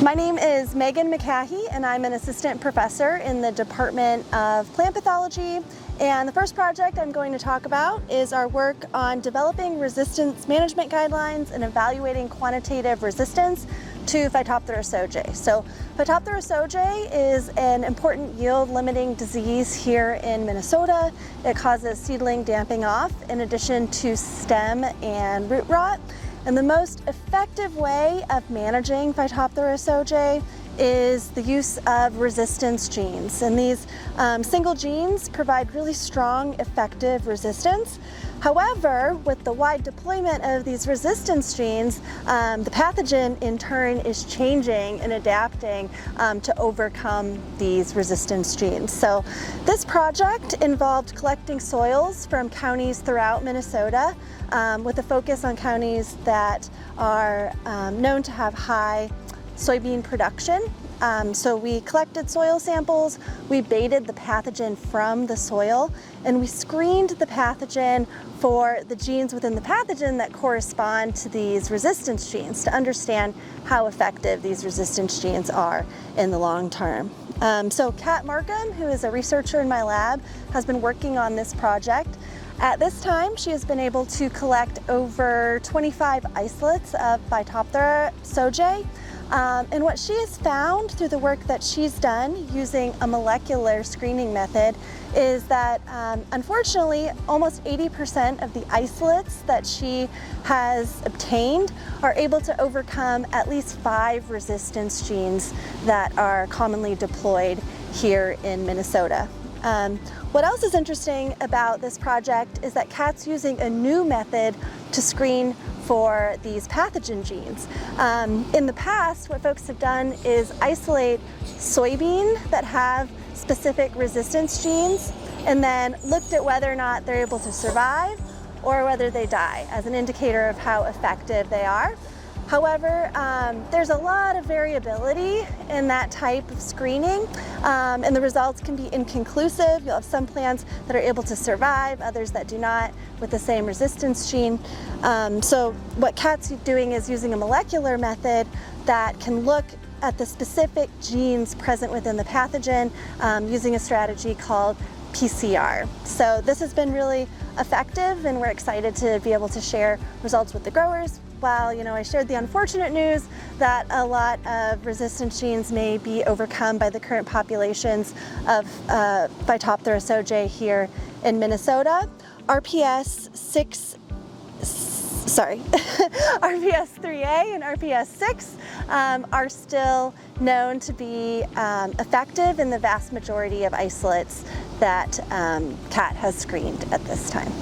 My name is McCaghey, and I'm an assistant professor in the Department of Plant Pathology. And the first project I'm going to talk about is our work on developing resistance management guidelines and evaluating quantitative resistance to Phytophthora sojae. So Phytophthora sojae is an important yield limiting disease here in Minnesota. It causes seedling damping off in addition to stem and root rot. And the most effective way of managing Phytophthora sojae is the use of resistance genes. And these single genes provide really strong, effective resistance. However, with the wide deployment of these resistance genes, the pathogen in turn is changing and adapting to overcome these resistance genes. So this project involved collecting soils from counties throughout Minnesota with a focus on counties that are known to have high soybean production. So we collected soil samples, we baited the pathogen from the soil, and we screened the pathogen for the genes within the pathogen that correspond to these resistance genes to understand how effective these resistance genes are in the long term. So Kat Markham, who is a researcher in my lab, has been working on this project. At this time, she has been able to collect over 25 isolates of Phytophthora sojae. And what she has found through the work that she's done using a molecular screening method is that unfortunately almost 80% of the isolates that she has obtained are able to overcome at least 5 resistance genes that are commonly deployed here in Minnesota. What else is interesting about this project is that Kat's using a new method to screen for these pathogen genes. In the past, what folks have done is isolate soybean that have specific resistance genes and then looked at whether or not they're able to survive or whether they die as an indicator of how effective they are. However, there's a lot of variability in that type of screening, and the results can be inconclusive. You'll have some plants that are able to survive, others that do not with the same resistance gene. So what Kat's doing is using a molecular method that can look at the specific genes present within the pathogen using a strategy called PCR. So this has been really effective, and we're excited to be able to share results with the growers. While I shared the unfortunate news that a lot of resistance genes may be overcome by the current populations of Phytophthora sojae here in Minnesota, RPS 3A and RPS 6 are still known to be effective in the vast majority of isolates that Kat has screened at this time.